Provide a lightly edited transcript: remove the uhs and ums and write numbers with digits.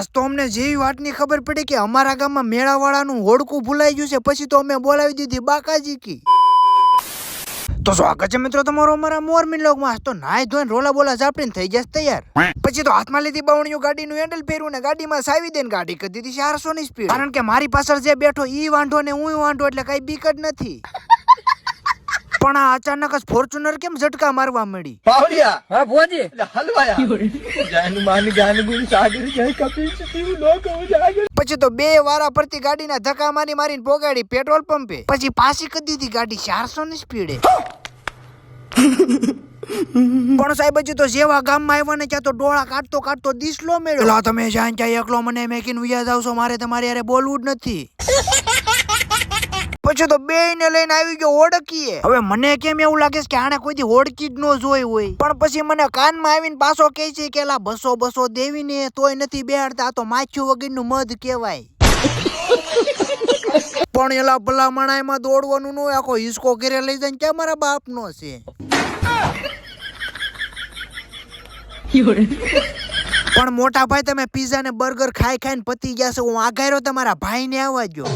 આજ તો અમને જેવી વાતની ખબર પડી કે અમારા ગામમાં મેળાવાળાનું હોડકું ભૂલાઈ ગયું છે, પછી તો અમે બોલાવી દીધી બાકાજી કી. તો સ્વાગત છે મિત્રો તમારો અમારા મોરમીન લોગમાં. આજ તો નાઈ ધોઈને રોલા બોલા ઝાપડીને થઈ જશે તૈયાર. પછી તો હાથમાં લીધી બાવણીઓ ગાડીનું હેન્ડલ ફેરવું ને ગાડીમાં સાવી દઈને ગાડી કરી દીધી 400 ની સ્પીડ. કારણ કે મારી પાછળ જે બેઠો ઈ વાંઢો ને હું વાંઢો એટલે કઈ બીક જ નથી. પણ આ અચાનક જ ફોર્ચ્યુનર કેમ ઝટકા મારવા મળી? પાવડિયા હા ભોજી હલવાયા જાન માની ગાન ગુણ સાગર જય કપિલ સીવું લોક હો જાગે. પછી તો બે વારા પરથી ગાડીના ધક્કા મારીને પોગાડી પેટ્રોલ પંપે. પછી પાછી કરી દીધી ગાડી 400 ની સ્પીડે. પણ સાહેબ હજી તો જેવા ગામમાં આવ્યા ને ત્યાં તો ડોળા કાઢતો દીસલો મેળ્યો. પેલા તમે જ્યાં ત્યાં એકલો મને મેકીને વિયા જાવ છો, મારે તમારી યારે બોલવું જ નથી. પછી તો બેયને લઈને આવી ગયો ઓળખીએ. હવે મને કેમ એવું લાગે છે કે આને કોઈ દી ઓળખી જ ન જોઈ હોય. પણ પછી મને કાનમાં આવીને પાછો કહે છે કે લા બસો દેવીને તોય નથી બેહાડતા, આ તો માછું વગરનું મધ કહેવાય. પણ એલા ભલા મણાઈમાં દોડવાનું ન હોય, આખો હિસકો ઘરે લઈ જાય ક્યાં મારા બાપનો છે. પણ મોટા ભાઈ તમે પીઝા ને બર્ગર ખાઈને પતી ગયા છો, હું આઘાર્યો તમારા ભાઈ ને આવવા જો.